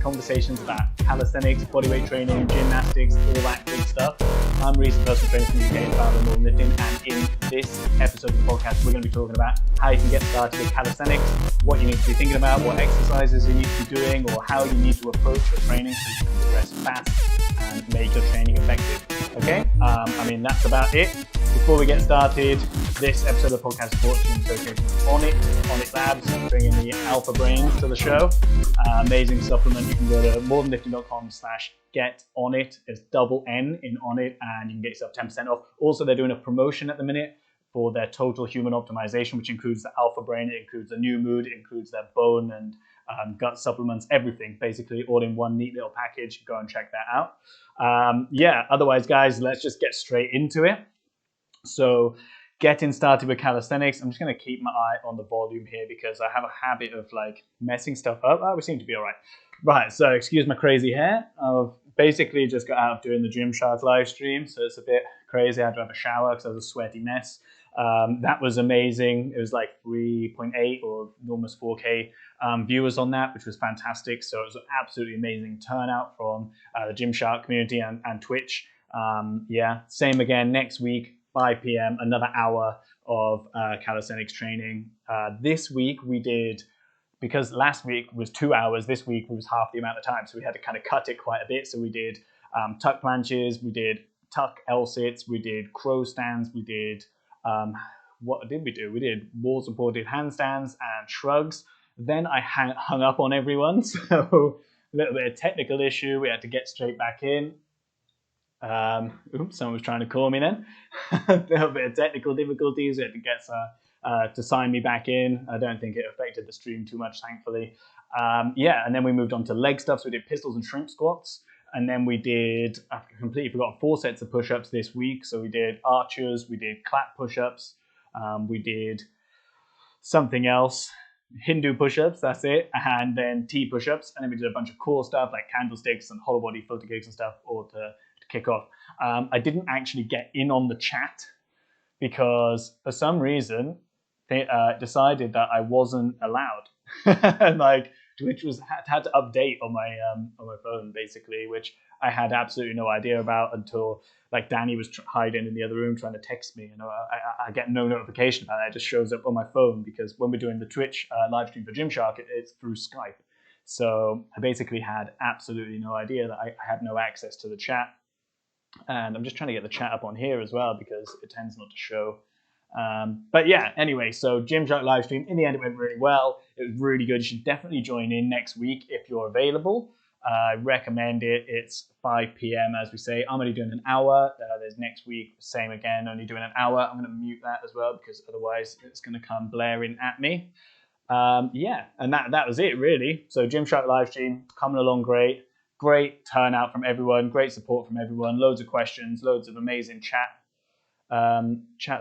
conversations about calisthenics, bodyweight training, gymnastics, all that good stuff. I'm Rhys, personal trainer from the UK, founder of MoreThanLifting, and in this episode of the podcast, we're going to be talking about how you can get started with calisthenics, what you need to be thinking about, what exercises you need to be doing, or how you need to approach your training so you can progress fast and make your training effective. Okay, that's about it. Before we get started, this episode of the podcast is brought to you in association with On It Labs, bringing the alpha brains to the show. Amazing supplement. You can go to MoreThanLifting.com/getonit. It's double N in On It, and you can get yourself 10% off. Also, they're doing a promotion at the minute for their total human optimization, which includes the alpha brain, it includes the new mood, it includes their bone and gut supplements, everything, basically all in one neat little package. Go and check that out. Otherwise, guys, let's just get straight into it. So getting started with calisthenics, I'm just going to keep my eye on the volume here because I have a habit of messing stuff up. We seem to be all right. Right, so excuse my crazy hair. I've basically just got out of doing the Gymshark live stream, so it's a bit crazy. I had to have a shower because I was a sweaty mess. That was amazing. It was 3.8 or almost 4K viewers on that, which was fantastic. So it was an absolutely amazing turnout from the Gymshark community and Twitch. Same again next week. 5 p.m., another hour of calisthenics training. This week we did, because last week was 2 hours, this week was half the amount of time, so we had to kind of cut it quite a bit. So we did tuck planches, we did tuck L-sits, we did crow stands, we did, what did we do? We did wall supported handstands and shrugs. Then I hung up on everyone, so a little bit of technical issue, we had to get straight back in. Someone was trying to call me then. A little bit of technical difficulties. We had to get to sign me back in. I don't think it affected the stream too much, thankfully. And then we moved on to leg stuff. So we did pistols and shrimp squats. And then we did, I completely forgot, 4 sets of push-ups this week. So we did archers, we did clap push-ups, we did something else, Hindu push-ups, that's it, and then T push-ups. And then we did a bunch of core stuff like candlesticks and hollow body filter gigs and stuff, or to kick off. I didn't actually get in on the chat because for some reason they decided that I wasn't allowed. Twitch had to update on my phone basically, which I had absolutely no idea about until Danny was hiding in the other room trying to text me. I get no notification about it. It just shows up on my phone because when we're doing the Twitch live stream for Gymshark, it's through Skype. So I basically had absolutely no idea that I had no access to the chat. And I'm just trying to get the chat up on here as well because it tends not to show. Anyway, so Gymshark live stream, in the end it went really well. It was really good. You should definitely join in next week if you're available. I recommend it. It's 5 p.m. as we say. I'm only doing an hour. There's next week, same again, only doing an hour. I'm going to mute that as well because otherwise it's going to come blaring at me. And that was it really. So Gymshark live stream coming along great. Great turnout from everyone, great support from everyone, loads of questions, loads of amazing chat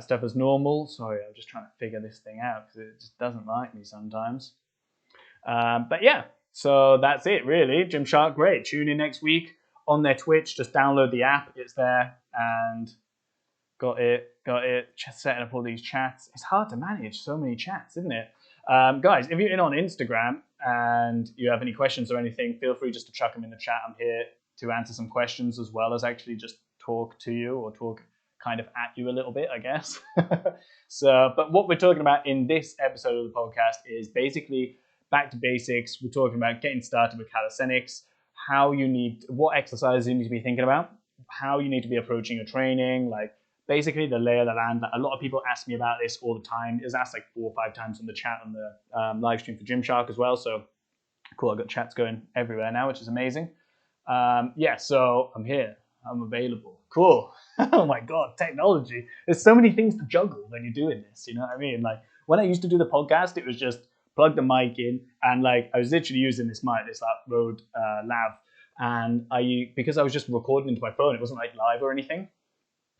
stuff as normal. Sorry, I'm just trying to figure this thing out because it just doesn't like me sometimes. So that's it really. Gymshark, great. Tune in next week on their Twitch. Just download the app, it's there, and got it. Just setting up all these chats. It's hard to manage so many chats, isn't it? Guys, if you're in on Instagram and you have any questions or anything, feel free just to chuck them in the chat. I'm here to answer some questions as well as actually just talk to you or talk kind of at you a little bit, I guess. But what we're talking about in this episode of the podcast is basically back to basics. We're talking about getting started with calisthenics, what exercises you need to be thinking about, how you need to be approaching your training, basically the lay of the land. A lot of people ask me about this all the time. It's asked 4 or 5 times in the chat on the live stream for Gymshark as well. So cool, I've got chats going everywhere now, which is amazing. So I'm here. I'm available. Cool. Oh my God, technology. There's so many things to juggle when you're doing this, you know what I mean? When I used to do the podcast, it was just plug the mic in and I was literally using this mic, this Rode Lav. And because I was just recording into my phone, it wasn't live or anything.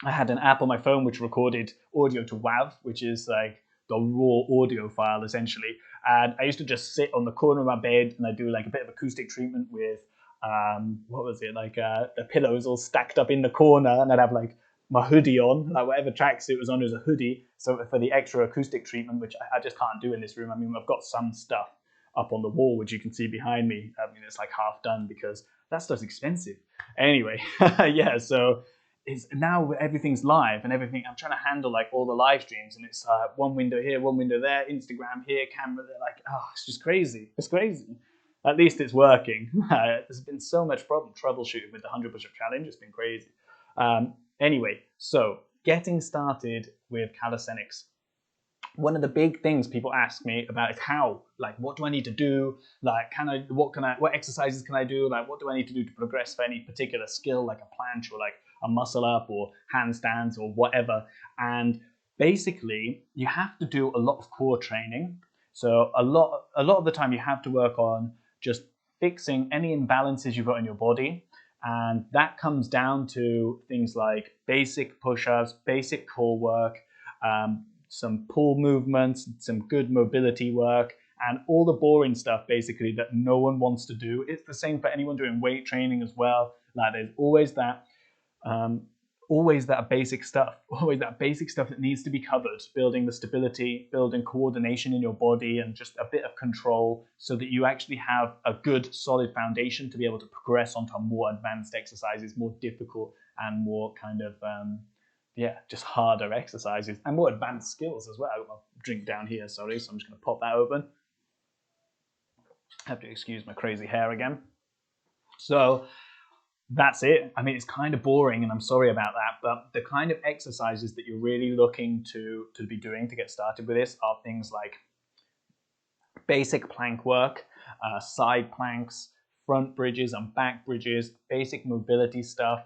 I had an app on my phone which recorded audio to WAV, which is the raw audio file essentially. And I used to just sit on the corner of my bed and I'd do a bit of acoustic treatment with, the pillows all stacked up in the corner, and I'd have my hoodie on, whatever tracksuit was on was a hoodie. So for the extra acoustic treatment, which I just can't do in this room. I mean, I've got some stuff up on the wall, which you can see behind me. I mean, it's like half done because that stuff's expensive. Anyway, yeah, so it's now everything's live and everything. I'm trying to handle like all the live streams, and it's one window here, one window there, Instagram here, camera there. Like, oh, it's just crazy. It's crazy. At least it's working. There's been so much troubleshooting with the 100 push-up challenge. It's been crazy. Anyway, so getting started with calisthenics. One of the big things people ask me about is how, like, what do I need to do? Like, what exercises can I do? Like, what do I need to do to progress for any particular skill, like a planche or like a muscle up or handstands or whatever? And basically, you have to do a lot of core training. So a lot of the time you have to work on just fixing any imbalances you've got in your body. And that comes down to things like basic push-ups, basic core work, some pull movements, some good mobility work, and all the boring stuff basically that no one wants to do. It's the same for anyone doing weight training as well. Like there's always that basic stuff that needs to be covered, building the stability, building coordination in your body, and just a bit of control so that you actually have a good solid foundation to be able to progress onto more advanced exercises, more difficult and more kind of just harder exercises and more advanced skills as well. I've got my drink down here, sorry, so I'm just going to pop that open. Have to excuse my crazy hair again. So that's it. I mean, it's kind of boring, and I'm sorry about that, but the kind of exercises that you're really looking to be doing to get started with this are things like basic plank work, side planks, front bridges and back bridges, basic mobility stuff,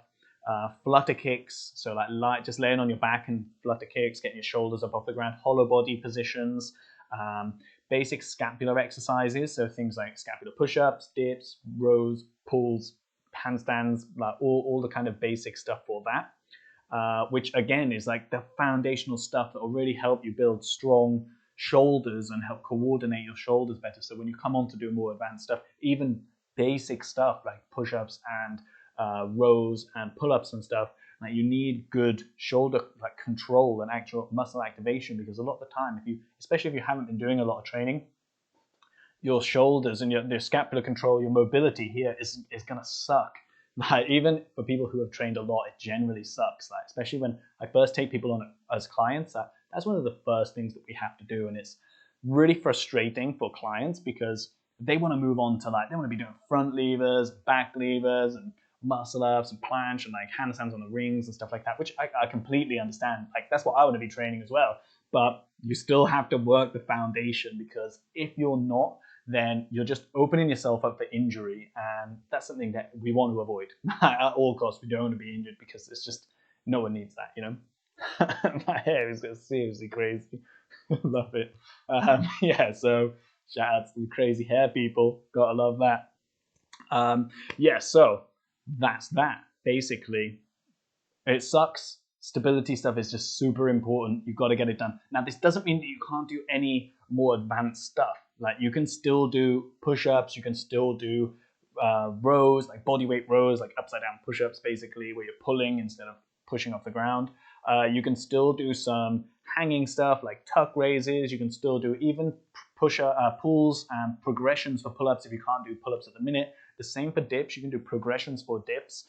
flutter kicks, so like just laying on your back and flutter kicks, getting your shoulders up off the ground, hollow body positions, basic scapular exercises, so things like scapular push-ups, dips, rows, pulls, handstands, like all the kind of basic stuff for that, which again is like the foundational stuff that will really help you build strong shoulders and help coordinate your shoulders better. So when you come on to do more advanced stuff, even basic stuff like push-ups and rows and pull-ups and stuff, like you need good shoulder like control and actual muscle activation, because a lot of the time, especially if you haven't been doing a lot of training, your shoulders and your scapular control, your mobility here is gonna suck. Like even for people who have trained a lot, it generally sucks. Like especially when I first take people on as clients, that's one of the first things that we have to do, and it's really frustrating for clients because they want to move on to they want to be doing front levers, back levers, and muscle ups and planche and like handstands on the rings and stuff like that, which I completely understand. Like that's what I want to be training as well. But you still have to work the foundation, because if you're not, then you're just opening yourself up for injury, and that's something that we want to avoid. At all costs, we don't want to be injured, because it's just, no one needs that, you know? My hair is seriously crazy. Love it. So shout out to the crazy hair people. Gotta love that. So that's that. Basically, it sucks. Stability stuff is just super important. You've got to get it done. Now, this doesn't mean that you can't do any more advanced stuff. Like you can still do push-ups. You can still do rows, like bodyweight rows, like upside down push-ups, basically, where you're pulling instead of pushing off the ground. You can still do some hanging stuff like tuck raises. You can still do even pulls and progressions for pull-ups if you can't do pull-ups at the minute. The same for dips. You can do progressions for dips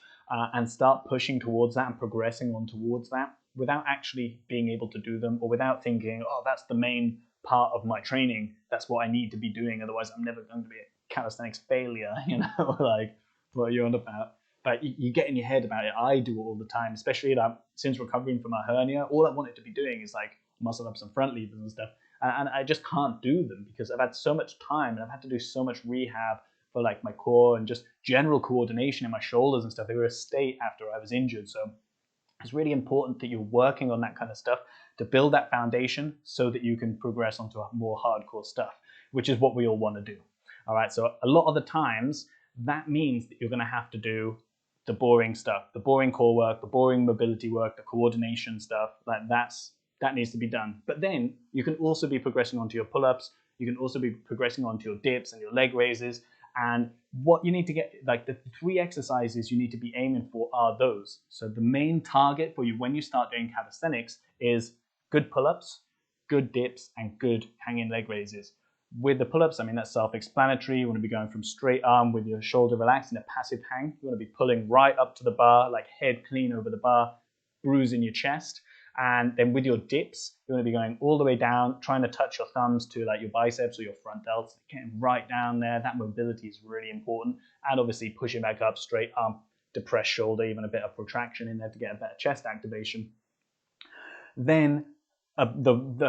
and start pushing towards that and progressing on towards that without actually being able to do them, or without thinking, oh, that's the main part of my training. That's what I need to be doing. Otherwise, I'm never going to be a calisthenics failure, you know, like what are you on about? But you get in your head about it. I do it all the time, especially since recovering from a hernia. All I wanted to be doing is like muscle ups and front levers and stuff. And I just can't do them because I've had so much time and I've had to do so much rehab for like my core and just general coordination in my shoulders and stuff. They were a state after I was injured. So it's really important that you're working on that kind of stuff to build that foundation so that you can progress onto more hardcore stuff, which is what we all want to do. All right. So a lot of the times that means that you're going to have to do the boring stuff, the boring core work, the boring mobility work, the coordination stuff. Like that needs to be done. But then you can also be progressing onto your pull-ups. You can also be progressing onto your dips and your leg raises. And what you need to get, like the 3 exercises you need to be aiming for are those. So the main target for you when you start doing calisthenics is good pull-ups, good dips, and good hanging leg raises. With the pull-ups, I mean, that's self-explanatory. You want to be going from straight arm with your shoulder relaxed in a passive hang. You want to be pulling right up to the bar, like head clean over the bar, bruising your chest. And then with your dips, you want to be going all the way down, trying to touch your thumbs to like your biceps or your front delts, getting right down there. That mobility is really important. And obviously pushing back up, straight arm, depressed shoulder, even a bit of protraction in there to get a better chest activation. Then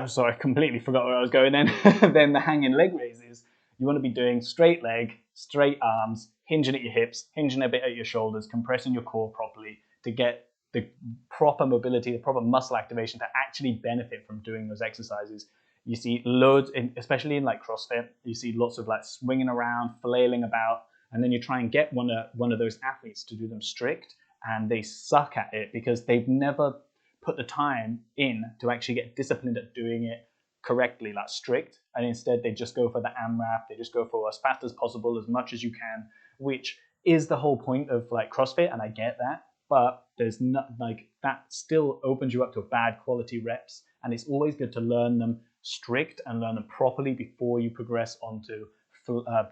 sorry, I completely forgot where I was going then. Then the hanging leg raises. You want to be doing straight leg, straight arms, hinging at your hips, hinging a bit at your shoulders, compressing your core properly to get the proper mobility, the proper muscle activation to actually benefit from doing those exercises. You see loads, especially in like CrossFit, you see lots of like swinging around, flailing about, and then you try and get one of those athletes to do them strict, and they suck at it because they've never put the time in to actually get disciplined at doing it correctly, like strict, and instead they just go for the AMRAP, they just go for as fast as possible, as much as you can, which is the whole point of like CrossFit, and I get that, but there's not like that still opens you up to bad quality reps, and it's always good to learn them strict and learn them properly before you progress onto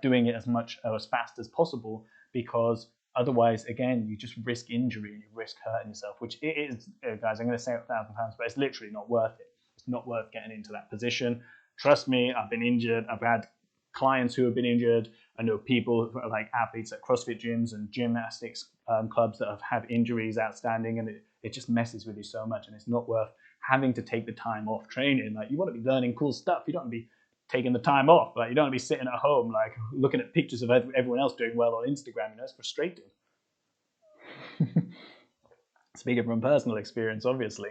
doing it as fast as possible, because otherwise, again, you just risk injury and you risk hurting yourself, which it is, guys, I'm going to say it 1,000 times, but it's literally not worth it. It's not worth getting into that position. Trust me, I've been injured. I've had clients who have been injured. I know people like athletes at CrossFit gyms and gymnastics clubs that have had injuries outstanding, and it just messes with you so much, and it's not worth having to take the time off training. Like, you want to be learning cool stuff. You don't want to be taking the time off. Like, you don't want to be sitting at home like looking at pictures of everyone else doing well on Instagram. You know, it's frustrating. Speaking from personal experience, obviously.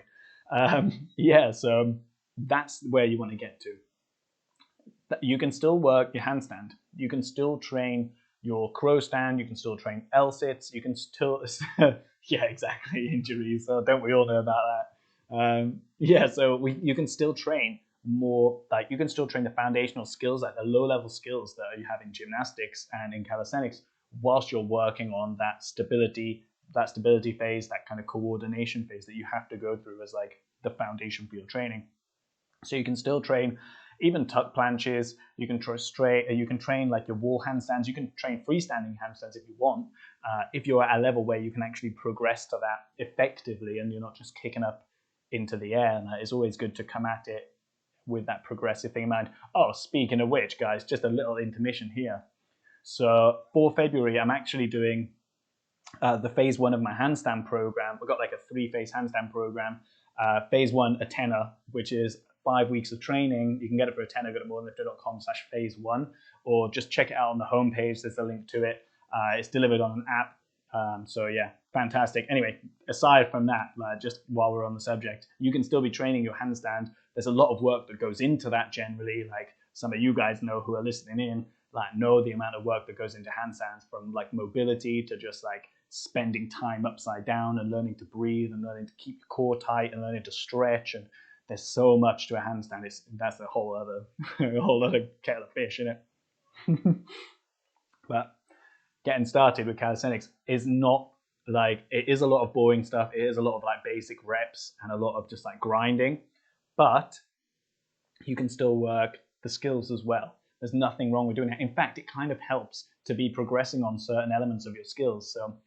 So that's where you want to get to. You can still work your handstand. You can still train your crow stand. You can still train L-sits. You can still, yeah, exactly, injuries. So don't we all know about that? You can still train more, like you can still train the foundational skills, like the low-level skills that you have in gymnastics and in calisthenics, whilst you're working on that stability phase, that kind of coordination phase that you have to go through as like the foundation for your training. So you can still train even tuck planches, you can train like your wall handstands, you can train freestanding handstands if you want, if you're at a level where you can actually progress to that effectively and you're not just kicking up into the air. And it's always good to come at it with that progressive thing in mind. Oh, speaking of which, guys, just a little intermission here. So for February, I'm actually doing the phase 1 of my handstand program. We've got like a 3-phase handstand program. Phase 1, a tenner, which is 5 weeks of training. You can get it for a tenner. Go to MoreThanLifting.com/phase1, or just check it out on the homepage. There's a link to it. It's delivered on an app. So yeah, fantastic. Anyway, aside from that, just while we're on the subject, you can still be training your handstand. There's a lot of work that goes into that generally. Like some of you guys know who are listening in, like know the amount of work that goes into handstands, from like mobility to just like spending time upside down and learning to breathe and learning to keep your core tight and learning to stretch. And there's so much to a handstand. That's a whole other kettle of fish, isn't it? But getting started with calisthenics is not like, it is a lot of boring stuff. It is a lot of like basic reps and a lot of just like grinding, but you can still work the skills as well. There's nothing wrong with doing that. In fact, it kind of helps to be progressing on certain elements of your skills. So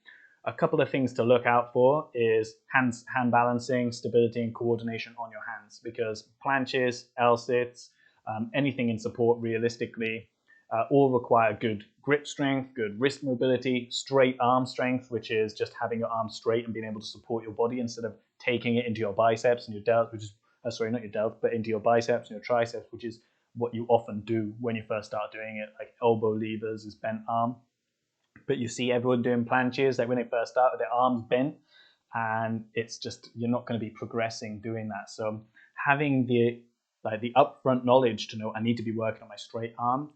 a couple of things to look out for is hand balancing, stability and coordination on your hands, because planches, L-sits, anything in support realistically all require good grip strength, good wrist mobility, straight arm strength, which is just having your arm straight and being able to support your body instead of taking it into your biceps and your delts, which is, not your delts, but into your biceps and your triceps, which is what you often do when you first start doing it. Like elbow levers is bent arm. But you see everyone doing planches, like when they first start with their arms bent, and it's just, you're not going to be progressing doing that. So having the upfront knowledge to know I need to be working on my straight arm,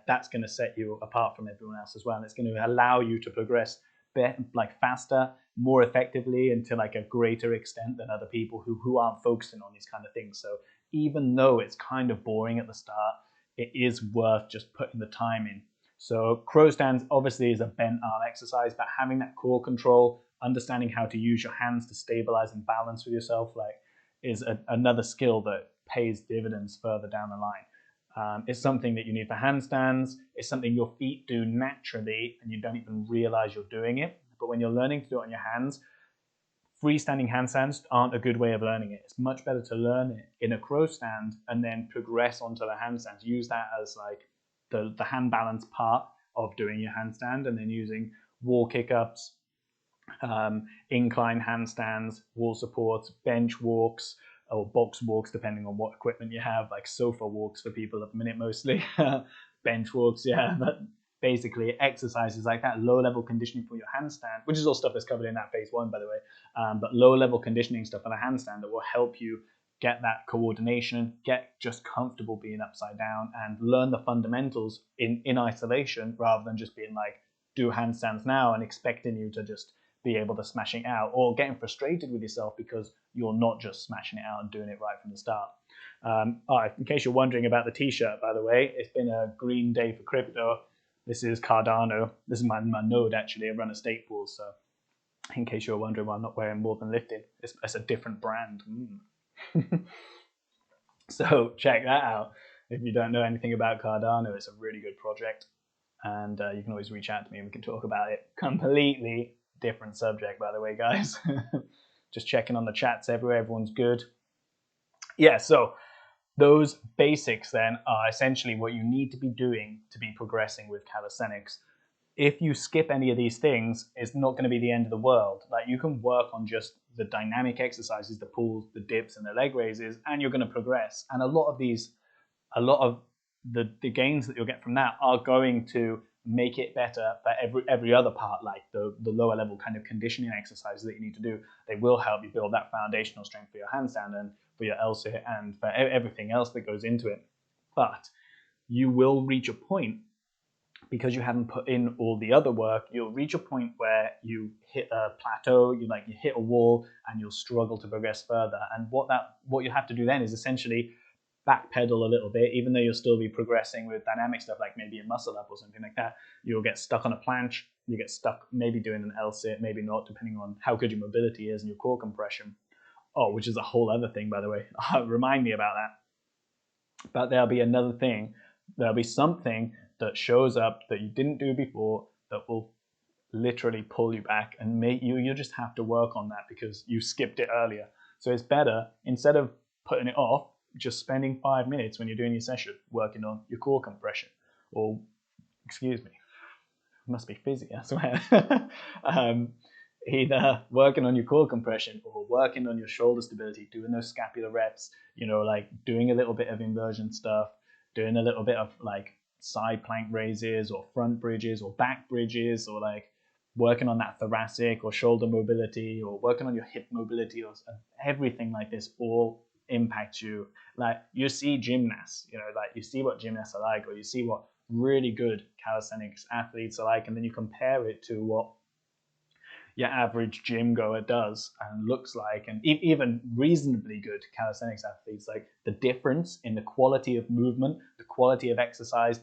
that's going to set you apart from everyone else as well. And it's going to allow you to progress faster, more effectively, and to like a greater extent than other people who aren't focusing on these kind of things. So even though it's kind of boring at the start, it is worth just putting the time in. So crow stands obviously is a bent arm exercise, but having that core control, understanding how to use your hands to stabilize and balance with yourself, is another skill that pays dividends further down the line. It's something that you need for handstands. It's something your feet do naturally and you don't even realize you're doing it. But when you're learning to do it on your hands, freestanding handstands aren't a good way of learning it. It's much better to learn it in a crow stand and then progress onto the handstands. Use that as like the hand balance part of doing your handstand, and then using wall kick-ups, incline handstands, wall supports, bench walks, or box walks, depending on what equipment you have, like sofa walks for people at the minute mostly. Bench walks, yeah, but basically exercises like that, low-level conditioning for your handstand, which is all stuff that's covered in that phase 1, by the way, but low-level conditioning stuff for the handstand that will help you get that coordination, get just comfortable being upside down, and learn the fundamentals in isolation, rather than just being like, do handstands now and expecting you to just be able to smash it out, or getting frustrated with yourself because you're not just smashing it out and doing it right from the start. In case you're wondering about the t-shirt, by the way, it's been a green day for crypto. This is Cardano. This is my node, actually. I run a state pool, so in case you're wondering why I'm not wearing MoreThanLifting, it's a different brand. So check that out. If you don't know anything about Cardano, it's a really good project, and you can always reach out to me and we can talk about it. Completely different subject, by the way, guys. Just checking on the chats everywhere. Everyone's good. Yeah, so those basics then are essentially what you need to be doing to be progressing with calisthenics. If you skip any of these things, it's not going to be the end of the world. Like, you can work on just the dynamic exercises, the pulls, the dips, and the leg raises, and you're going to progress. And a lot of the gains that you'll get from that are going to make it better for every other part, like the lower level kind of conditioning exercises that you need to do. They will help you build that foundational strength for your handstand and for your L-sit and for everything else that goes into it. But you will reach a point, because you haven't put in all the other work, you'll reach a point where you hit a plateau, you hit a wall, and you'll struggle to progress further. And what you have to do then is essentially backpedal a little bit, even though you'll still be progressing with dynamic stuff, like maybe a muscle up or something like that. You'll get stuck on a planche, you get stuck maybe doing an L-sit, maybe not, depending on how good your mobility is and your core compression. Oh, which is a whole other thing, by the way. Remind me about that. But there'll be another thing. There'll be something that shows up that you didn't do before that will literally pull you back and make you just have to work on that because you skipped it earlier. So it's better, instead of putting it off, just spending 5 minutes when you're doing your session working on your core compression, or excuse me, it must be fizzy, I swear. Either working on your core compression or working on your shoulder stability, doing those scapular reps, like doing a little bit of inversion stuff, doing a little bit of like side plank raises or front bridges or back bridges, or like working on that thoracic or shoulder mobility, or working on your hip mobility, or everything like this all impacts you. Like, you see gymnasts, like you see what gymnasts are like, or you see what really good calisthenics athletes are like, and then you compare it to what your average gym goer does and looks like, and even reasonably good calisthenics athletes, like the difference in the quality of movement, the quality of exercise,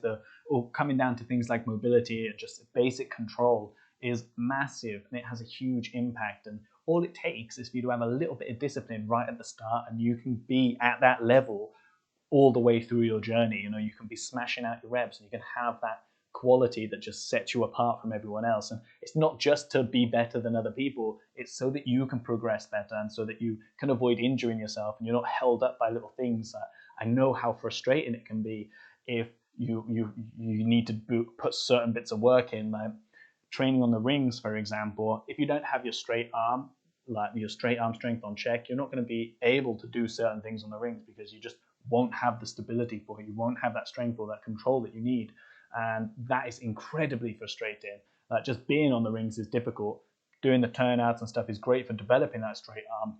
or coming down to things like mobility and just basic control is massive, and it has a huge impact. And all it takes is for you to have a little bit of discipline right at the start, and you can be at that level all the way through your journey. You can be smashing out your reps, and you can have that quality that just sets you apart from everyone else. And it's not just to be better than other people, it's so that you can progress better, and so that you can avoid injuring yourself, and you're not held up by little things. I know how frustrating it can be if you need to put certain bits of work in, like training on the rings, for example. If you don't have your straight arm, like your straight arm strength on check, you're not going to be able to do certain things on the rings, because you just won't have the stability for it. You won't have that strength or that control that you need. And that is incredibly frustrating. Like, just being on the rings is difficult. Doing the turnouts and stuff is great for developing that straight arm.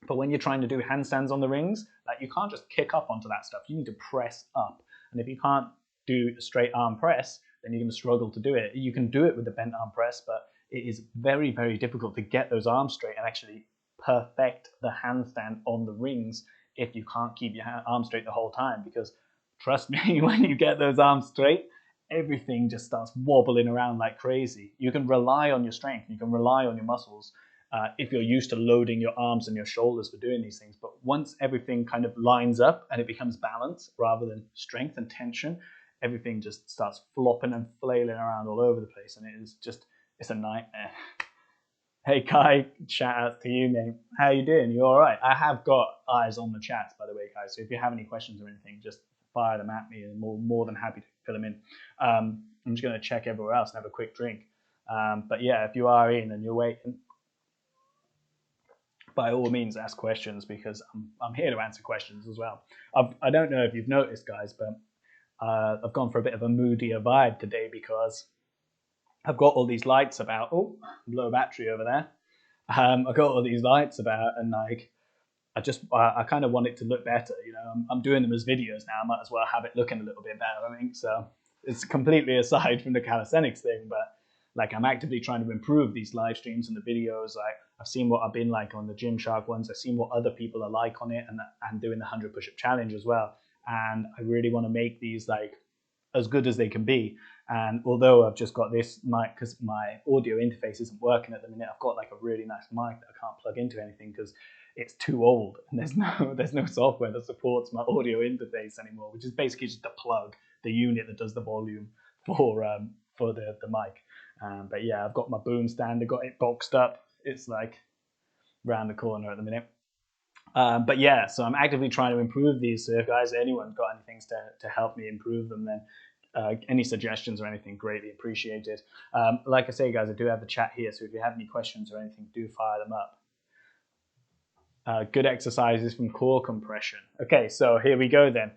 But when you're trying to do handstands on the rings, like, you can't just kick up onto that stuff. You need to press up. And if you can't do a straight arm press, then you're going to struggle to do it. You can do it with the bent arm press, but it is very, very difficult to get those arms straight and actually perfect the handstand on the rings if you can't keep your arms straight the whole time. Because trust me, when you get those arms straight, everything just starts wobbling around like crazy. You can rely on your strength, you can rely on your muscles, if you're used to loading your arms and your shoulders for doing these things. But once everything kind of lines up and it becomes balance rather than strength and tension, everything just starts flopping and flailing around all over the place, and it's a nightmare. Hey Kai, shout out to you, mate. How you doing? You all right? I have got eyes on the chats, by the way, guys. So if you have any questions or anything, just fire them at me, and more than happy to fill them in. I'm just going to check everywhere else and have a quick drink. But yeah, if you are in and you're waiting, by all means, ask questions, because I'm here to answer questions as well. I don't know if you've noticed, guys, but I've gone for a bit of a moodier vibe today because I've got all these lights about. Oh, low battery over there. I've got all these lights about, and like, I kind of want it to look better. You know, I'm doing them as videos now. I might as well have it looking a little bit better, I think. So it's completely aside from the calisthenics thing, but like, I'm actively trying to improve these live streams and the videos. Like, I've seen what I've been like on the Gymshark ones. I've seen what other people are like on it, and doing the 100 push-up challenge as well. And I really want to make these like as good as they can be. And although I've just got this mic, because my audio interface isn't working at the minute, I've got like a really nice mic that I can't plug into anything because it's too old, and there's no software that supports my audio interface anymore, which is basically just a plug, the unit that does the volume for the mic. But yeah, I've got my boom stand, I've got it boxed up. It's like round the corner at the minute. But yeah, so I'm actively trying to improve these. So if guys, anyone got anything to help me improve them, then any suggestions or anything, greatly appreciated. Like I say, guys, I do have the chat here, so if you have any questions or anything, do fire them up. Good exercises from core compression. Okay, so here we go then.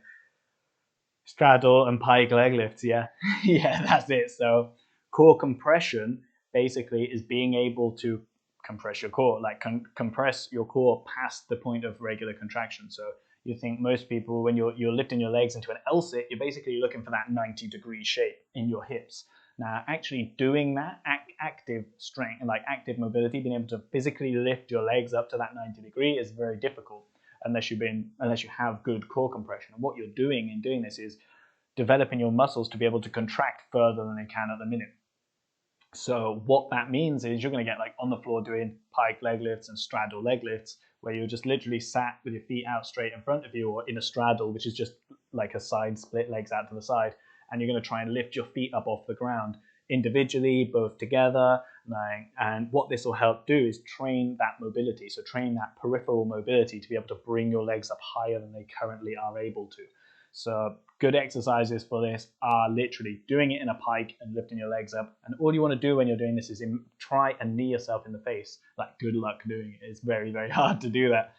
Straddle and pike leg lifts, yeah. Yeah, that's it. So core compression basically is being able to compress your core, like compress your core past the point of regular contraction. So you think most people, when you're lifting your legs into an L-sit, you're basically looking for that 90-degree shape in your hips. Now, actually doing that active strength and like active mobility, being able to physically lift your legs up to that 90-degree is very difficult unless you have good core compression. And what you're doing in doing this is developing your muscles to be able to contract further than they can at the minute. So what that means is you're going to get like on the floor doing pike leg lifts and straddle leg lifts, where you're just literally sat with your feet out straight in front of you, or in a straddle, which is just like a side split, legs out to the side, and you're going to try and lift your feet up off the ground individually, both together. And what this will help do is train that mobility, so train that peripheral mobility to be able to bring your legs up higher than they currently are able to. So good exercises for this are literally doing it in a pike and lifting your legs up. And all you want to do when you're doing this is try and knee yourself in the face. Like, good luck doing it. It's very, very hard to do that.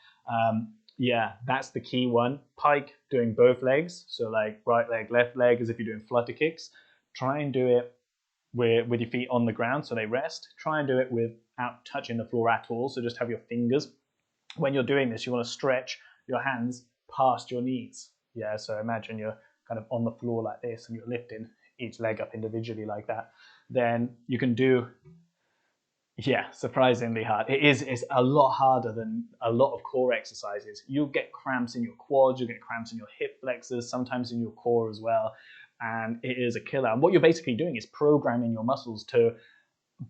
Yeah, that's the key one. Pike, doing both legs. So like right leg, left leg, as if you're doing flutter kicks. Try and do it with your feet on the ground so they rest. Try and do it without touching the floor at all. So just have your fingers. When you're doing this, you want to stretch your hands past your knees. Yeah, so imagine you're kind of on the floor like this and you're lifting each leg up individually like that. Then you can do, yeah, surprisingly hard. It's a lot harder than a lot of core exercises. You'll get cramps in your quads, you'll get cramps in your hip flexors, sometimes in your core as well. And it is a killer. And what you're basically doing is programming your muscles to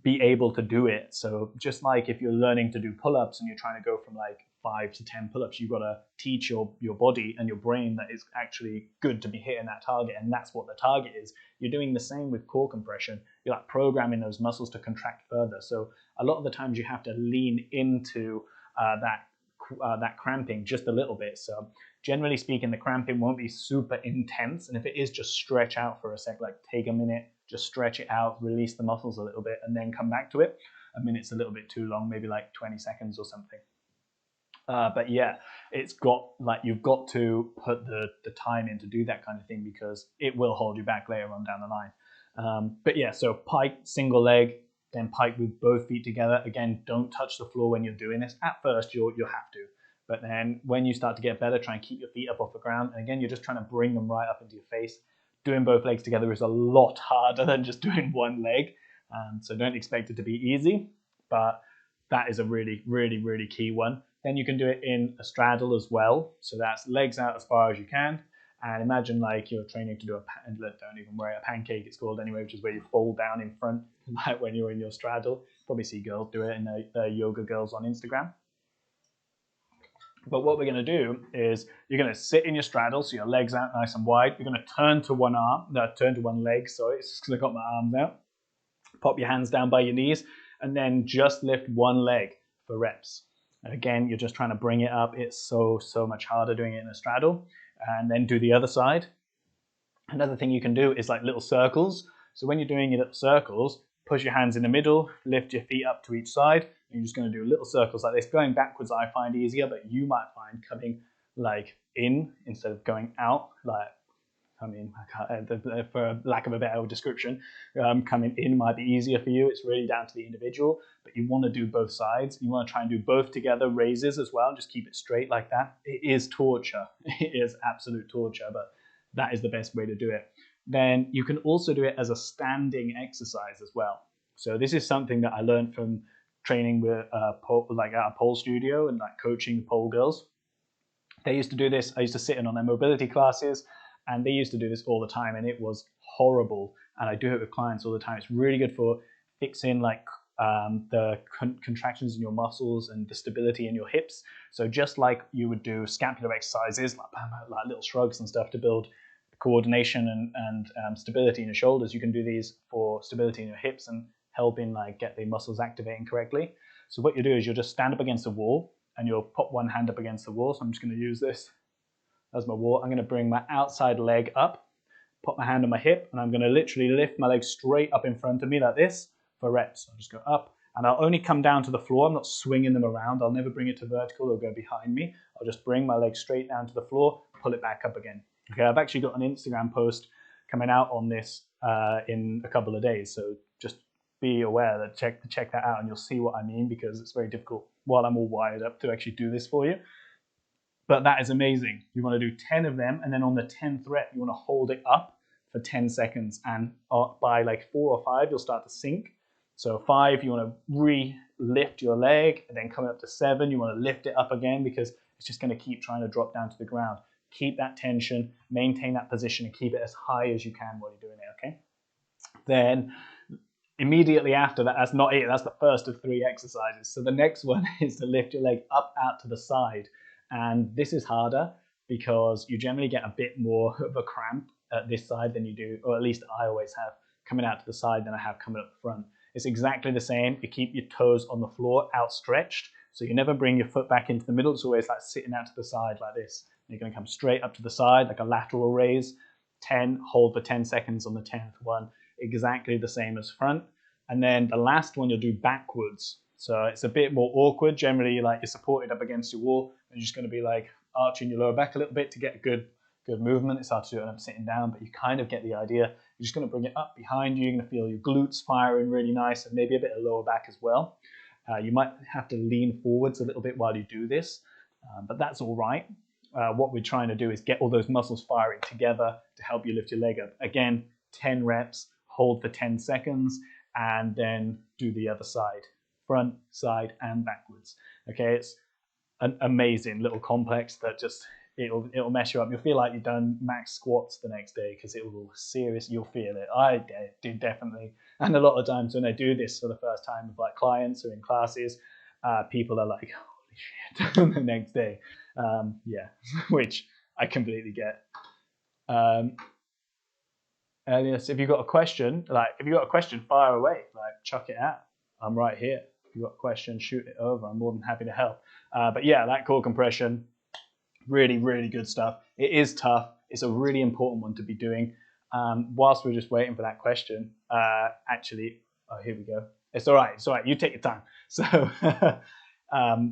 be able to do it. So just like if you're learning to do pull-ups and you're trying to go from like 5 to 10 pull-ups, you've got to teach your body and your brain that it's actually good to be hitting that target, and that's what the target is. You're doing the same with core compression. You're like programming those muscles to contract further. So a lot of the times you have to lean into that cramping just a little bit. So generally speaking, the cramping won't be super intense, and if it is, just stretch out for a sec, like take a minute, just stretch it out, release the muscles a little bit, and then come back to it. A minute's a little bit too long, maybe like 20 seconds or something. But yeah, you've got to put the time in to do that kind of thing, because it will hold you back later on down the line. But yeah, so pike, single leg, then pike with both feet together. Again, don't touch the floor when you're doing this. At first, you'll have to. But then when you start to get better, try and keep your feet up off the ground. And again, you're just trying to bring them right up into your face. Doing both legs together is a lot harder than just doing one leg. So don't expect it to be easy, but that is a really, really, really key one. Then you can do it in a straddle as well. So that's legs out as far as you can. And imagine like you're training to do don't even worry, a pancake it's called anyway, which is where you fold down in front, like when you're in your straddle. Probably see girls do it in the yoga girls on Instagram. But what we're going to do is you're going to sit in your straddle, so your legs out nice and wide. You're going to turn to one leg, sorry, it's just because I got my arms out. Pop your hands down by your knees, and then just lift one leg for reps. And again, you're just trying to bring it up. It's so much harder doing it in a straddle. And then do the other side. Another thing you can do is like little circles. So when you're doing your little circles, push your hands in the middle, lift your feet up to each side. And you're just going to do little circles like this. Going backwards I find easier, but you might find coming like in instead of going out. Like, I mean, for lack of a better description, coming in might be easier for you. It's really down to the individual, but you want to do both sides. You want to try and do both together, raises as well. Just keep it straight like that. It is torture. It is absolute torture, but that is the best way to do it. Then you can also do it as a standing exercise as well. So this is something that I learned from training with like at a pole studio and like coaching pole girls. They used to do this. I used to sit in on their mobility classes, and they used to do this all the time, and it was horrible. And I do it with clients all the time. It's really good for fixing like the contractions in your muscles and the stability in your hips. So just like you would do scapular exercises, like little shrugs and stuff to build coordination and stability in your shoulders, you can do these for stability in your hips and helping like get the muscles activating correctly. So what you do is you'll just stand up against the wall, and you'll put one hand up against the wall. So I'm just going to use this as my wall. I'm going to bring my outside leg up, put my hand on my hip, and I'm going to literally lift my leg straight up in front of me like this for reps. I'll just go up, and I'll only come down to the floor. I'm not swinging them around. I'll never bring it to vertical or go behind me. I'll just bring my leg straight down to the floor, pull it back up again. Okay, I've actually got an Instagram post coming out on this in a couple of days, so just be aware that check that out, and you'll see what I mean, because it's very difficult while I'm all wired up to actually do this for you. But that is amazing. You want to do 10 of them, and then on the 10th rep, you want to hold it up for 10 seconds. And by like 4 or 5, you'll start to sink. So 5, you want to re-lift your leg, and then coming up to 7, you want to lift it up again, because it's just going to keep trying to drop down to the ground. Keep that tension, maintain that position, and keep it as high as you can while you're doing it, okay? Then immediately after that, that's not it. That's the first of 3 exercises. So the next one is to lift your leg up out to the side. And this is harder because you generally get a bit more of a cramp at this side than you do, or at least I always have, coming out to the side than I have coming up the front. It's exactly the same. You keep your toes on the floor outstretched. So you never bring your foot back into the middle. It's always like sitting out to the side like this. You're going to come straight up to the side like a lateral raise. 10, hold for 10 seconds on the 10th one. Exactly the same as front. And then the last one you'll do backwards. So it's a bit more awkward. Generally, like you're supported up against your wall, and you're just going to be like arching your lower back a little bit to get a good movement. It's hard to do it when I'm sitting down, but you kind of get the idea. You're just going to bring it up behind you. You're going to feel your glutes firing really nice, and maybe a bit of lower back as well. You might have to lean forwards a little bit while you do this, but that's all right. What we're trying to do is get all those muscles firing together to help you lift your leg up. Again, 10 reps, hold for 10 seconds, and then do the other side, front, side, and backwards. Okay, it's an amazing little complex that just, it'll mess you up. You'll feel like you've done max squats the next day, because you'll feel it. I did definitely. And a lot of times when I do this for the first time with like clients or in classes, people are like, holy shit, the next day. Yeah, which I completely get. Elias, if you've got a question, fire away, like chuck it out. I'm right here. If you've got a question, shoot it over. I'm more than happy to help. But yeah, that core compression, really, really good stuff. It is tough. It's a really important one to be doing. Whilst we're just waiting for that question, here we go. It's all right. You take your time. So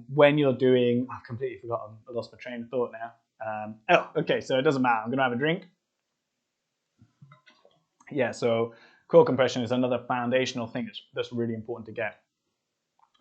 when you're doing, I've completely forgotten. I lost my train of thought now. Okay. So it doesn't matter. I'm going to have a drink. Yeah, so core compression is another foundational thing that's really important to get.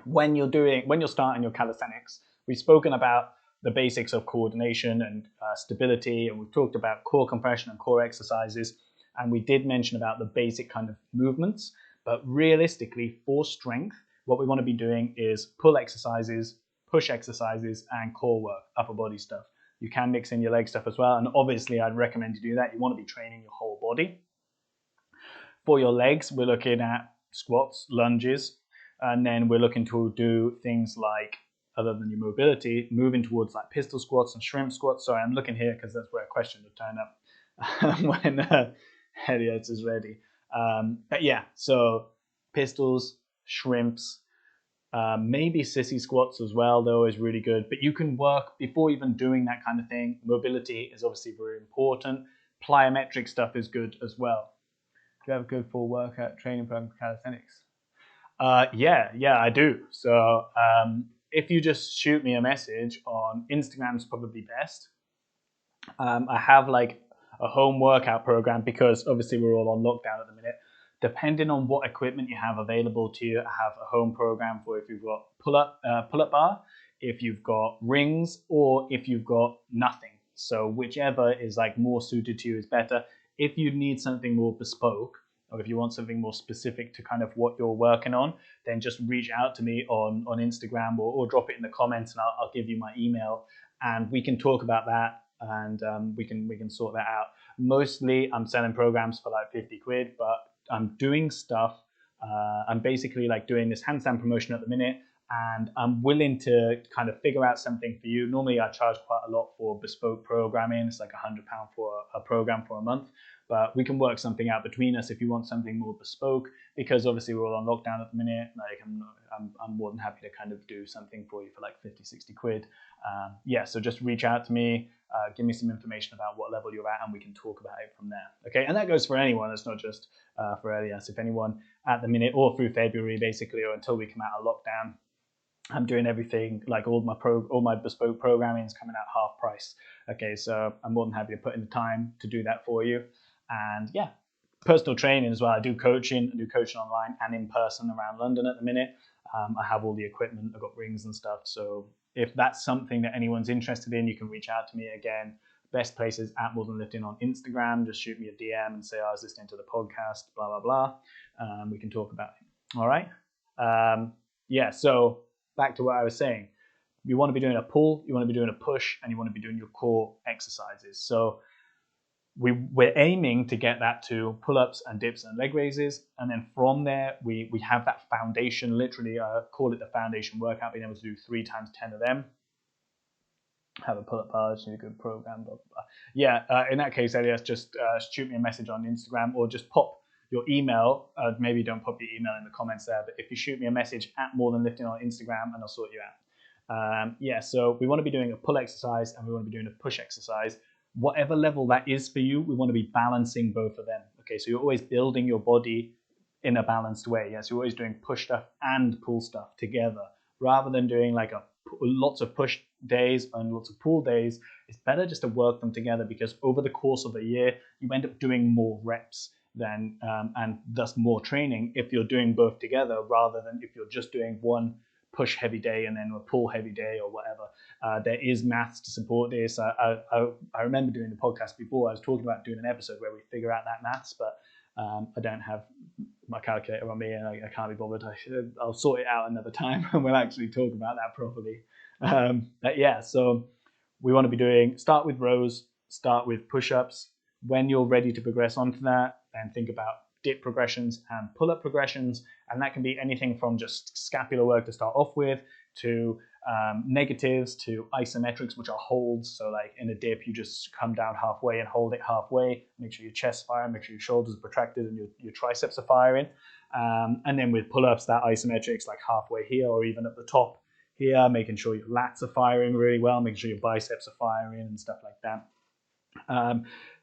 When you're starting your calisthenics, we've spoken about the basics of coordination and stability, and we've talked about core compression and core exercises, and we did mention about the basic kind of movements. But realistically, for strength, what we want to be doing is pull exercises, push exercises, and core work, upper body stuff. You can mix in your leg stuff as well. And obviously, I'd recommend you do that. You want to be training your whole body. For your legs, we're looking at squats, lunges, and then we're looking to do things like, other than your mobility, moving towards like pistol squats and shrimp squats. Sorry, I'm looking here because that's where a question will turn up when Helios is ready. But yeah, so pistols, shrimps, maybe sissy squats as well, though, is really good. But you can work before even doing that kind of thing. Mobility is obviously very important. Plyometric stuff is good as well. Do you have a good full workout training program for calisthenics? Yeah, I do. So if you just shoot me a message on Instagram's probably best. I have like a home workout program because obviously we're all on lockdown at the minute. Depending on what equipment you have available to you, I have a home program for if you've got pull-up bar, if you've got rings, or if you've got nothing. So whichever is like more suited to you is better. If you need something more bespoke, or if you want something more specific to kind of what you're working on, then just reach out to me on Instagram or drop it in the comments, and I'll give you my email, and we can talk about that, and we can sort that out. Mostly I'm selling programs for like 50 quid, but I'm doing stuff. I'm basically like doing this handstand promotion at the minute, and I'm willing to kind of figure out something for you. Normally I charge quite a lot for bespoke programming. It's like £100 for a program for a month, but we can work something out between us if you want something more bespoke, because obviously we're all on lockdown at the minute. Like I'm more than happy to kind of do something for you for like 50, 60 quid. So just reach out to me, give me some information about what level you're at, and we can talk about it from there. Okay, and that goes for anyone. It's not just for Elias. If anyone at the minute or through February, basically, or until we come out of lockdown, I'm doing everything, like all my bespoke programming is coming out half price. Okay, so I'm more than happy to put in the time to do that for you. And yeah, personal training as well. I do coaching online and in person around London at the minute. I have all the equipment. I've got rings and stuff. So if that's something that anyone's interested in, you can reach out to me. Again, best place is at MoreThanLifting on Instagram. Just shoot me a DM and say, I was listening to the podcast, blah, blah, blah. We can talk about it. All right. So back to what I was saying. You want to be doing a pull, you want to be doing a push, and you want to be doing your core exercises. So we're aiming to get that to pull-ups and dips and leg raises, and then from there we have that foundation. Literally, I call it the foundation workout, being able to do 3 times 10 of them. Have a pull-up bar, just need a good program, blah, blah, blah. In that case, Elias, just shoot me a message on Instagram, or just pop your email. Maybe don't pop your email in the comments there, but if you shoot me a message at MoreThanLifting on Instagram, and I'll sort you out. So we want to be doing a pull exercise and we want to be doing a push exercise. Whatever level that is for you, we want to be balancing both of them. Okay, so you're always building your body in a balanced way. Yes, you're always doing push stuff and pull stuff together, rather than doing like lots of push days and lots of pull days. It's better just to work them together, because over the course of a year, you end up doing more reps than and thus more training if you're doing both together, rather than if you're just doing one push heavy day and then a pull heavy day or whatever. There is maths to support this. I remember doing the podcast before. I was talking about doing an episode where we figure out that maths, but I don't have my calculator on me, and I can't be bothered. I'll sort it out another time and we'll actually talk about that properly. So we want to be start with rows, start with push-ups. When you're ready to progress onto that, then think about dip progressions and pull-up progressions, and that can be anything from just scapular work to start off with, to negatives, to isometrics, which are holds. So like in a dip, you just come down halfway and hold it halfway. Make sure your chest's firing, make sure your shoulders are protracted and your triceps are firing. And then with pull-ups, that isometrics, like halfway here or even at the top here, making sure your lats are firing really well, making sure your biceps are firing and stuff like that.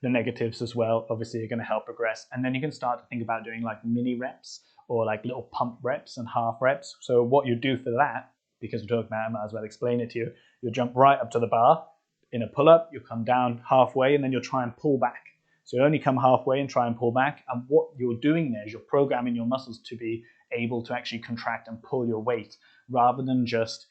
The negatives as well, obviously, are going to help progress. And then you can start to think about doing like mini reps or like little pump reps and half reps. So what you do for that, because we're talking about it, I might as well explain it to you. You'll jump right up to the bar in a pull-up, you'll come down halfway, and then you'll try and pull back. So you only come halfway and try and pull back. And what you're doing there is you're programming your muscles to be able to actually contract and pull your weight, rather than just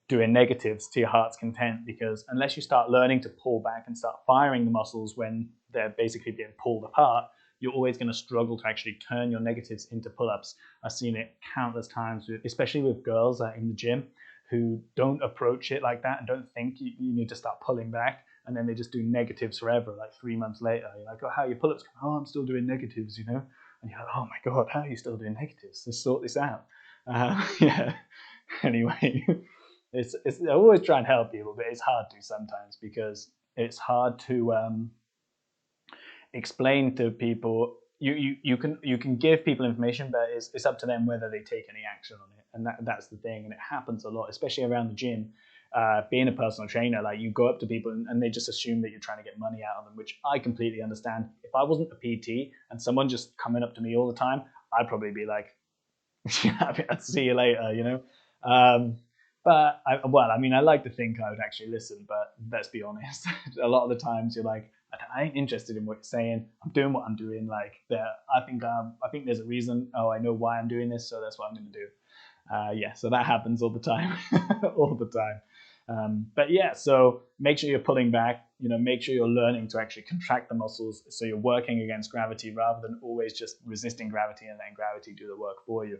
doing negatives to your heart's content. Because unless you start learning to pull back and start firing the muscles when they're basically being pulled apart, you're always going to struggle to actually turn your negatives into pull-ups. I've seen it countless times, especially with girls in the gym who don't approach it like that and don't think you need to start pulling back. and then they just do negatives forever. Like 3 months later, you're like, oh, how are your pull-ups? Oh, I'm still doing negatives, you know? And you're like, oh my God, how are you still doing negatives? Let's sort this out. Yeah. Anyway, I always try and help people, but it's hard to sometimes because it's hard to explain to people. You can give people information, but it's up to them whether they take any action on it, and that's the thing. And it happens a lot, especially around the gym. Being a personal trainer, like you go up to people and they just assume that you're trying to get money out of them, which I completely understand. If I wasn't a PT and someone just coming up to me all the time, I'd probably be like, yeah, I'll see you later, you know. But I like to think I would actually listen, but let's be honest, a lot of the times you're like, I ain't interested in what you're saying. I'm doing what I'm doing. Like, I think there's a reason. Oh, I know why I'm doing this, so that's what I'm going to do. Yeah, so that happens all the time, all the time. But yeah, so make sure you're pulling back. Make sure you're learning to actually contract the muscles, so you're working against gravity rather than always just resisting gravity and letting gravity do the work for you.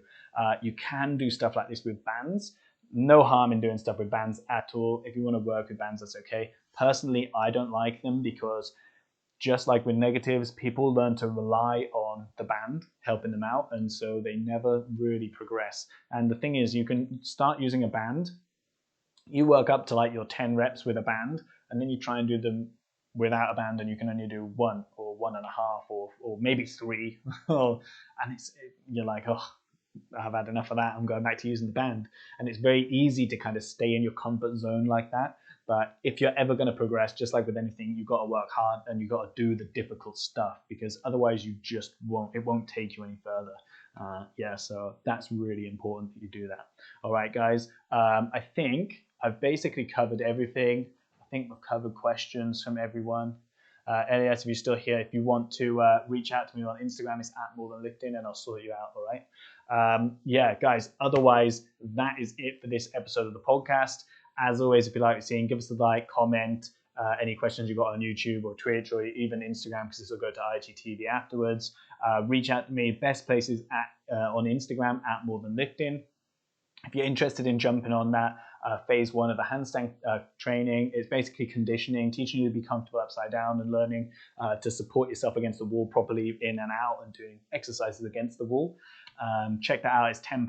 You can do stuff like this with bands. No harm in doing stuff with bands at all. If you want to work with bands, that's okay. Personally, I don't like them because just like with negatives, people learn to rely on the band helping them out, and so they never really progress. And the thing is, you can start using a band. You work up to like your 10 reps with a band, and then you try and do them without a band, and you can only do 1 or 1.5 or maybe 3. And you're like, oh, I've had enough of that. I'm going back to using the band. And it's very easy to kind of stay in your comfort zone like that. But if you're ever going to progress, just like with anything, you've got to work hard and you've got to do the difficult stuff, because otherwise you just won't take you any further. Yeah, so that's really important that you do that. All right, guys. I think I've basically covered everything. I think we've covered questions from everyone. Elias, if you're still here, if you want to reach out to me on Instagram, it's @MoreThanLifting, and I'll sort you out, all right? Yeah, guys, otherwise, that is it for this episode of the podcast. As always, if you like what you're seeing, give us a like, comment, any questions you've got on YouTube or Twitch or even Instagram, because this will go to IGTV afterwards. Reach out to me. Best places on Instagram, @MoreThanLifting. If you're interested in jumping on that phase 1 of the handstand training, it's basically conditioning, teaching you to be comfortable upside down and learning to support yourself against the wall properly in and out and doing exercises against the wall. Check that out. It's £10.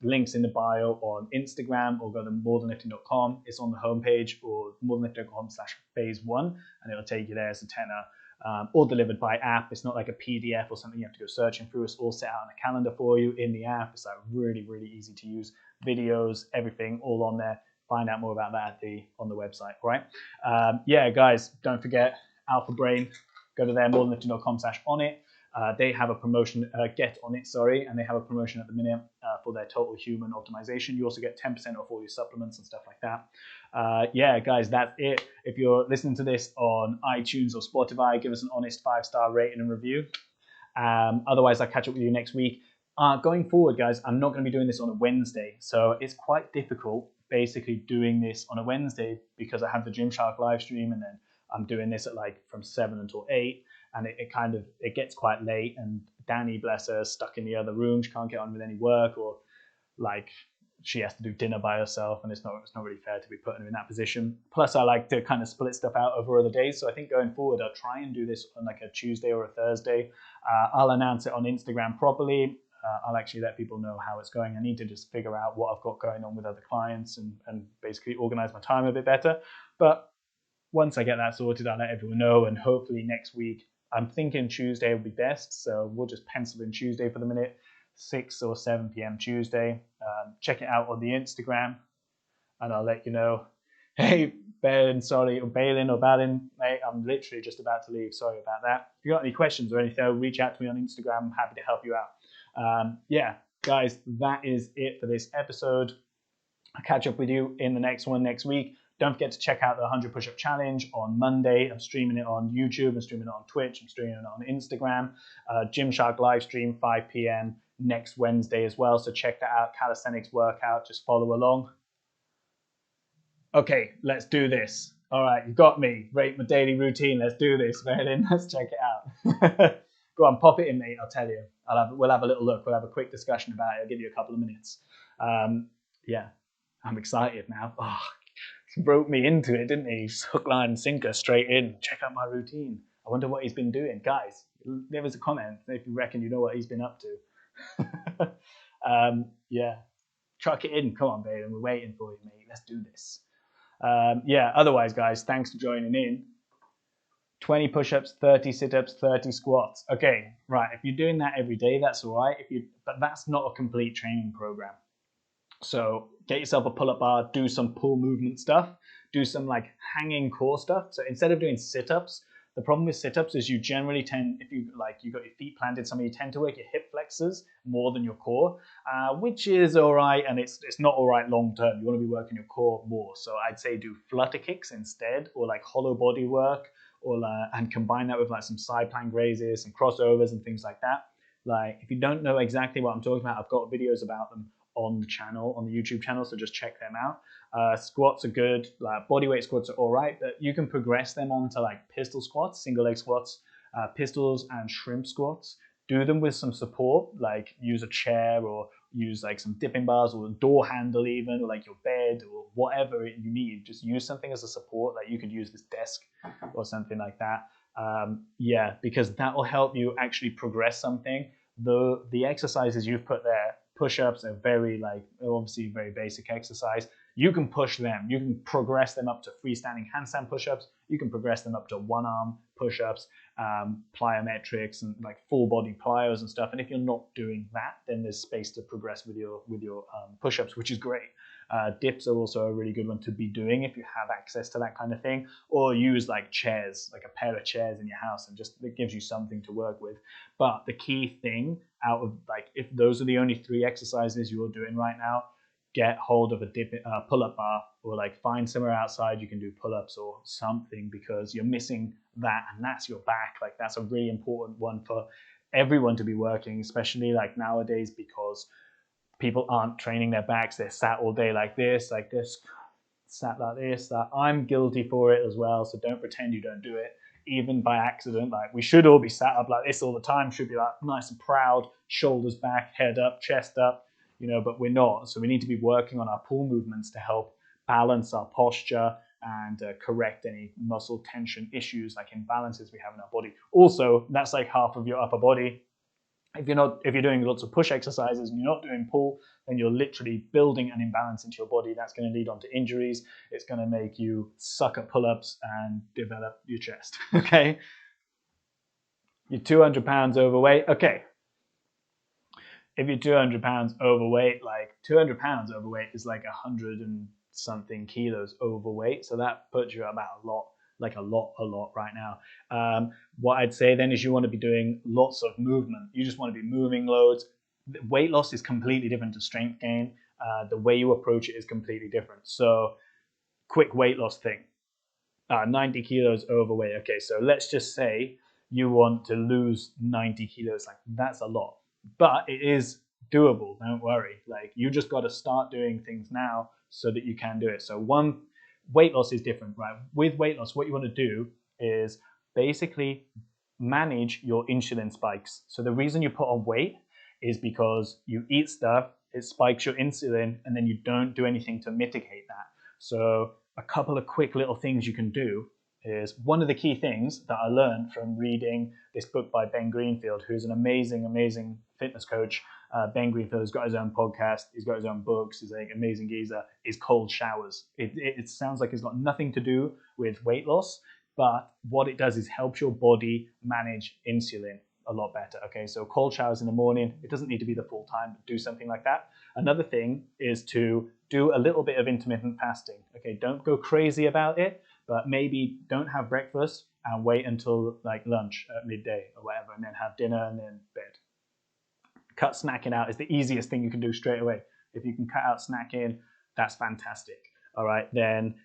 Links in the bio on Instagram, or go to MoreThanLifting.com. It's on the homepage, or MoreThanLifting.com/phase1, and it'll take you there. It's a tenner. All delivered by app. It's not like a PDF or something you have to go searching through. It's all set out on a calendar for you in the app. It's like really, really easy to use. Videos, everything, all on there. Find out more about that on the website. All right. Yeah, guys, don't forget Alpha Brain. Go to there, MoreThanLifting.com/on-it. They have a promotion, get on it, sorry, and they have a promotion at the minute for their total human optimization. You also get 10% off all your supplements and stuff like that. Yeah, guys, that's it. If you're listening to this on iTunes or Spotify, give us an honest 5-star rating and review. Otherwise, I'll catch up with you next week. Going forward, guys, I'm not going to be doing this on a Wednesday, so it's quite difficult basically doing this on a Wednesday, because I have the Gymshark live stream, and then I'm doing this at from 7 until 8. And it gets quite late, and Danny, bless her, is stuck in the other room. She can't get on with any work, or she has to do dinner by herself, and it's not really fair to be putting her in that position. Plus, I like to kind of split stuff out over other days. So I think going forward, I'll try and do this on like a Tuesday or a Thursday. I'll announce it on Instagram properly. I'll actually let people know how it's going. I need to just figure out what I've got going on with other clients and basically organize my time a bit better. But once I get that sorted, I'll let everyone know, and hopefully next week, I'm thinking Tuesday will be best, so we'll just pencil in Tuesday for the minute, 6 or 7 p.m. Tuesday. Check it out on the Instagram, and I'll let you know. Hey, Balin, mate, I'm literally just about to leave. Sorry about that. If you got any questions or anything, reach out to me on Instagram. I'm happy to help you out. Yeah, guys, that is it for this episode. I'll catch up with you in the next one next week. Don't forget to check out the 100 Push-Up Challenge on Monday. I'm streaming it on YouTube. I'm streaming it on Twitch. I'm streaming it on Instagram. Gymshark live stream, 5 p.m. next Wednesday as well. So check that out. Calisthenics workout. Just follow along. Okay, let's do this. All right, you got me. Rate my daily routine. Let's do this, man. Let's check it out. Go on, pop it in, mate. I'll tell you. We'll have a little look. We'll have a quick discussion about it. I'll give you a couple of minutes. Yeah, I'm excited now. Oh, Wrote me into it, didn't he? Hook, line, sinker, straight in. Check out my routine. I wonder what he's been doing. Guys, leave us a comment if you reckon you know what he's been up to. Yeah, chuck it in. Come on, babe. We're waiting for you, mate. Let's do this. Yeah, otherwise, guys, thanks for joining in. 20 push-ups, 30 sit-ups, 30 squats. Okay, right. If you're doing that every day, that's all right. But that's not a complete training program. So get yourself a pull-up bar, do some pull movement stuff, do some like hanging core stuff. So instead of doing sit-ups, the problem with sit-ups is you generally tend, if you got your feet planted somewhere, you tend to work your hip flexors more than your core, which is all right, and it's not all right long term. You want to be working your core more. So I'd say do flutter kicks instead, or like hollow body work, or and combine that with like some side plank raises and crossovers and things like that. Like if you don't know exactly what I'm talking about, I've got videos about them on the channel, on the YouTube channel, so just check them out. Squats are good, like bodyweight squats are all right, but you can progress them onto like pistol squats, single leg squats, pistols and shrimp squats. Do them with some support, like use a chair or use like some dipping bars or a door handle even, or like your bed or whatever you need. Just use something as a support, like you could use this desk or something like that. Yeah, because that will help you actually progress something. The exercises you've put there, push-ups are obviously very basic exercise. You can push them. You can progress them up to freestanding handstand push-ups. You can progress them up to one-arm push-ups, plyometrics, and like full body plyos and stuff. And if you're not doing that, then there's space to progress with your push-ups, which is great. Dips are also a really good one to be doing if you have access to that kind of thing, or use like chairs, like a pair of chairs in your house, and just it gives you something to work with. But the key thing out of like, if those are the only 3 exercises you're doing right now, get hold of a pull-up bar, or like find somewhere outside you can do pull-ups or something, because you're missing that, and that's your back. Like that's a really important one for everyone to be working, especially like nowadays, because people aren't training their backs. They're sat all day like this, sat like this. I'm guilty for it as well, so don't pretend you don't do it, even by accident. Like we should all be sat up like this all the time, should be like nice and proud, shoulders back, head up, chest up, but we're not. So we need to be working on our pull movements to help balance our posture and correct any muscle tension issues, like imbalances we have in our body. Also, that's like half of your upper body. If you're doing lots of push exercises and you're not doing pull, then you're literally building an imbalance into your body. That's going to lead on to injuries. It's going to make you suck at pull-ups and develop your chest. Okay, you're 200 pounds overweight. Okay, if you're 200 pounds overweight, like 200 pounds overweight is like 100 and something kilos overweight. So that puts you about a lot right now. What I'd say then is you want to be doing lots of movement. You just want to be moving loads. Weight loss is completely different to strength gain. The way you approach it is completely different. So quick weight loss thing, 90 kilos overweight. Okay, so let's just say you want to lose 90 kilos. Like that's a lot, but it is doable. Don't worry. Like you just got to start doing things now so that you can do it. So weight loss is different, right? With weight loss, what you want to do is basically manage your insulin spikes. So the reason you put on weight is because you eat stuff, it spikes your insulin, and then you don't do anything to mitigate that. So a couple of quick little things you can do is, one of the key things that I learned from reading this book by Ben Greenfield, who's an amazing fitness coach. Ben Greenfield has got his own podcast, he's got his own books, he's an amazing geezer, is cold showers. It sounds like it's got nothing to do with weight loss, but what it does is helps your body manage insulin a lot better. Okay, so cold showers in the morning, it doesn't need to be the full time, but do something like that. Another thing is to do a little bit of intermittent fasting. Okay, don't go crazy about it, but maybe don't have breakfast and wait until like lunch at midday or whatever, and then have dinner and then bed. Cut snacking out is the easiest thing you can do straight away. If you can cut out snacking, that's fantastic. All right, then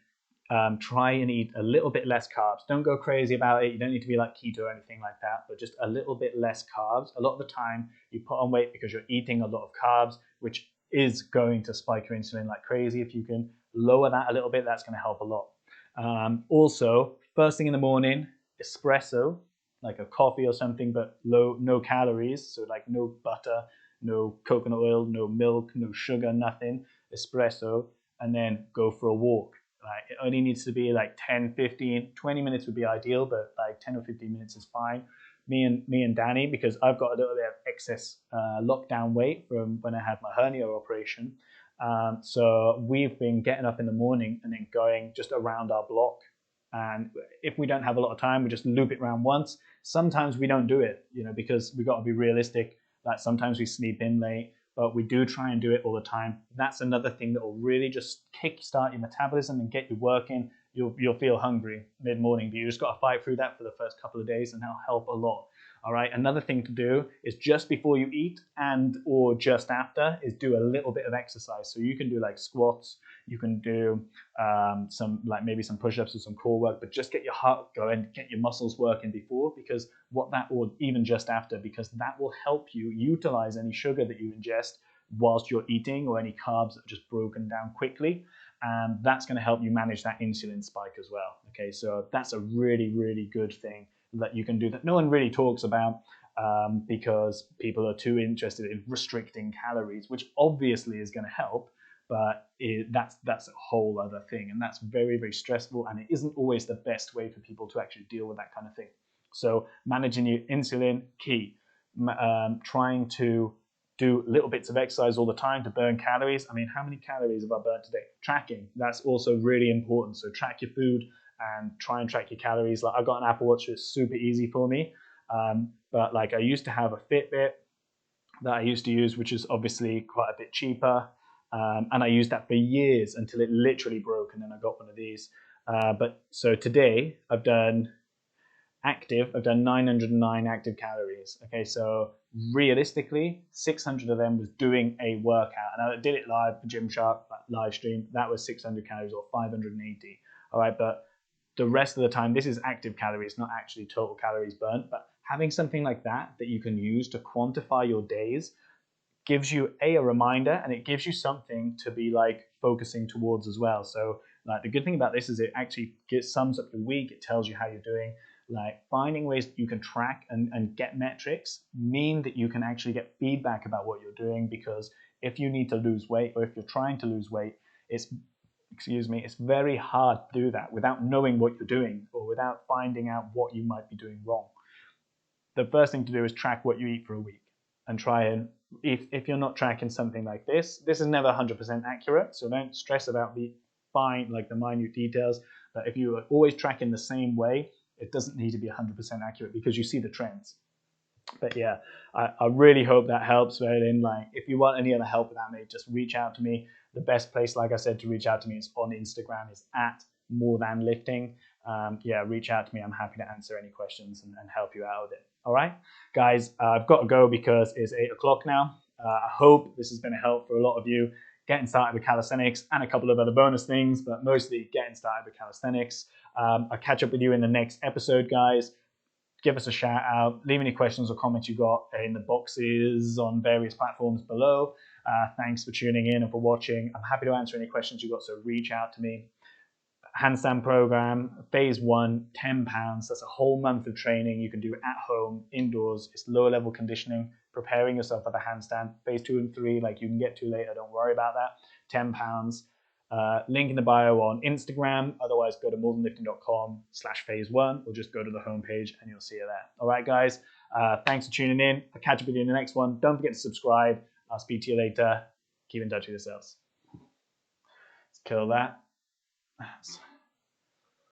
try and eat a little bit less carbs. Don't go crazy about it. You don't need to be like keto or anything like that, but just a little bit less carbs. A lot of the time you put on weight because you're eating a lot of carbs, which is going to spike your insulin like crazy. If you can lower that a little bit, that's going to help a lot. Also, first thing in the morning, espresso, like a coffee or something, but no calories. So like no butter, no coconut oil, no milk, no sugar, nothing. Espresso, and then go for a walk. Like it only needs to be like 10, 15, 20 minutes would be ideal, but like 10 or 15 minutes is fine. Me and Danny, because I've got a little bit of excess lockdown weight from when I had my hernia operation. So we've been getting up in the morning and then going just around our block. And if we don't have a lot of time, we just loop it around once. Sometimes we don't do it, because we got to be realistic. Like sometimes we sleep in late, but we do try and do it all the time. That's another thing that will really just kickstart your metabolism and get you working. You'll feel hungry mid-morning, but you just got to fight through that for the first couple of days, and that'll help a lot. All right. Another thing to do is just before you eat and or just after is do a little bit of exercise. So you can do like squats, you can do maybe some push-ups or some core work, but just get your heart going, get your muscles working before, because or even just after, because that will help you utilize any sugar that you ingest whilst you're eating or any carbs that are just broken down quickly. And that's going to help you manage that insulin spike as well. Okay, so that's a really, really good thing that you can do that no one really talks about because people are too interested in restricting calories, which obviously is going to help, but that's a whole other thing, and that's very, very stressful, and it isn't always the best way for people to actually deal with that kind of thing. So managing your insulin, key. Trying to do little bits of exercise all the time to burn calories. I mean, how many calories have I burnt today? Tracking, that's also really important. So track your food and try and track your calories. Like I've got an Apple Watch, so it's super easy for me. But like I used to have a Fitbit that I used to use, which is obviously quite a bit cheaper. And I used that for years until it literally broke, and then I got one of these. But so today I've done 909 active calories. Okay, so realistically, 600 of them was doing a workout. And I did it live for Gymshark, live stream. That was 600 calories or 580. All right, but the rest of the time, this is active calories, not actually total calories burnt. But having something like that you can use to quantify your days gives you a reminder, and it gives you something to be like focusing towards as well. So like the good thing about this is it actually sums up your week. It tells you how you're doing. Like finding ways that you can track and get metrics mean that you can actually get feedback about what you're doing, because if you need to lose weight or if you're trying to lose weight, it's very hard to do that without knowing what you're doing or without finding out what you might be doing wrong. The first thing to do is track what you eat for a week and try and, if you're not tracking something like this is never 100% accurate, so don't stress about the minute details. But if you are always tracking the same way, it doesn't need to be 100% accurate because you see the trends. But yeah, I really hope that helps. Like, if you want any other help with that, mate, just reach out to me. The best place, like I said, to reach out to me is on Instagram, is at MoreThanLifting. Reach out to me. I'm happy to answer any questions and help you out with it. All right, guys, I've got to go because it's 8 o'clock now. I hope this has been a help for a lot of you getting started with calisthenics and a couple of other bonus things, but mostly getting started with calisthenics. I'll catch up with you in the next episode, guys. Give us a shout out. Leave any questions or comments you got in the boxes on various platforms below. Thanks for tuning in and for watching. I'm happy to answer any questions you got, so reach out to me. Handstand program, phase 1, £10. That's a whole month of training you can do at home, indoors. It's lower level conditioning, preparing yourself for the handstand. Phase 2 and 3, like you can get to later, don't worry about that. £10. Link in the bio on Instagram. Otherwise, go to morethanlifting.com/phase1 or just go to the homepage and you'll see it there. All right, guys. Thanks for tuning in. I'll catch up with you in the next one. Don't forget to subscribe. I'll speak to you later. Keep in touch with yourselves. Let's kill that.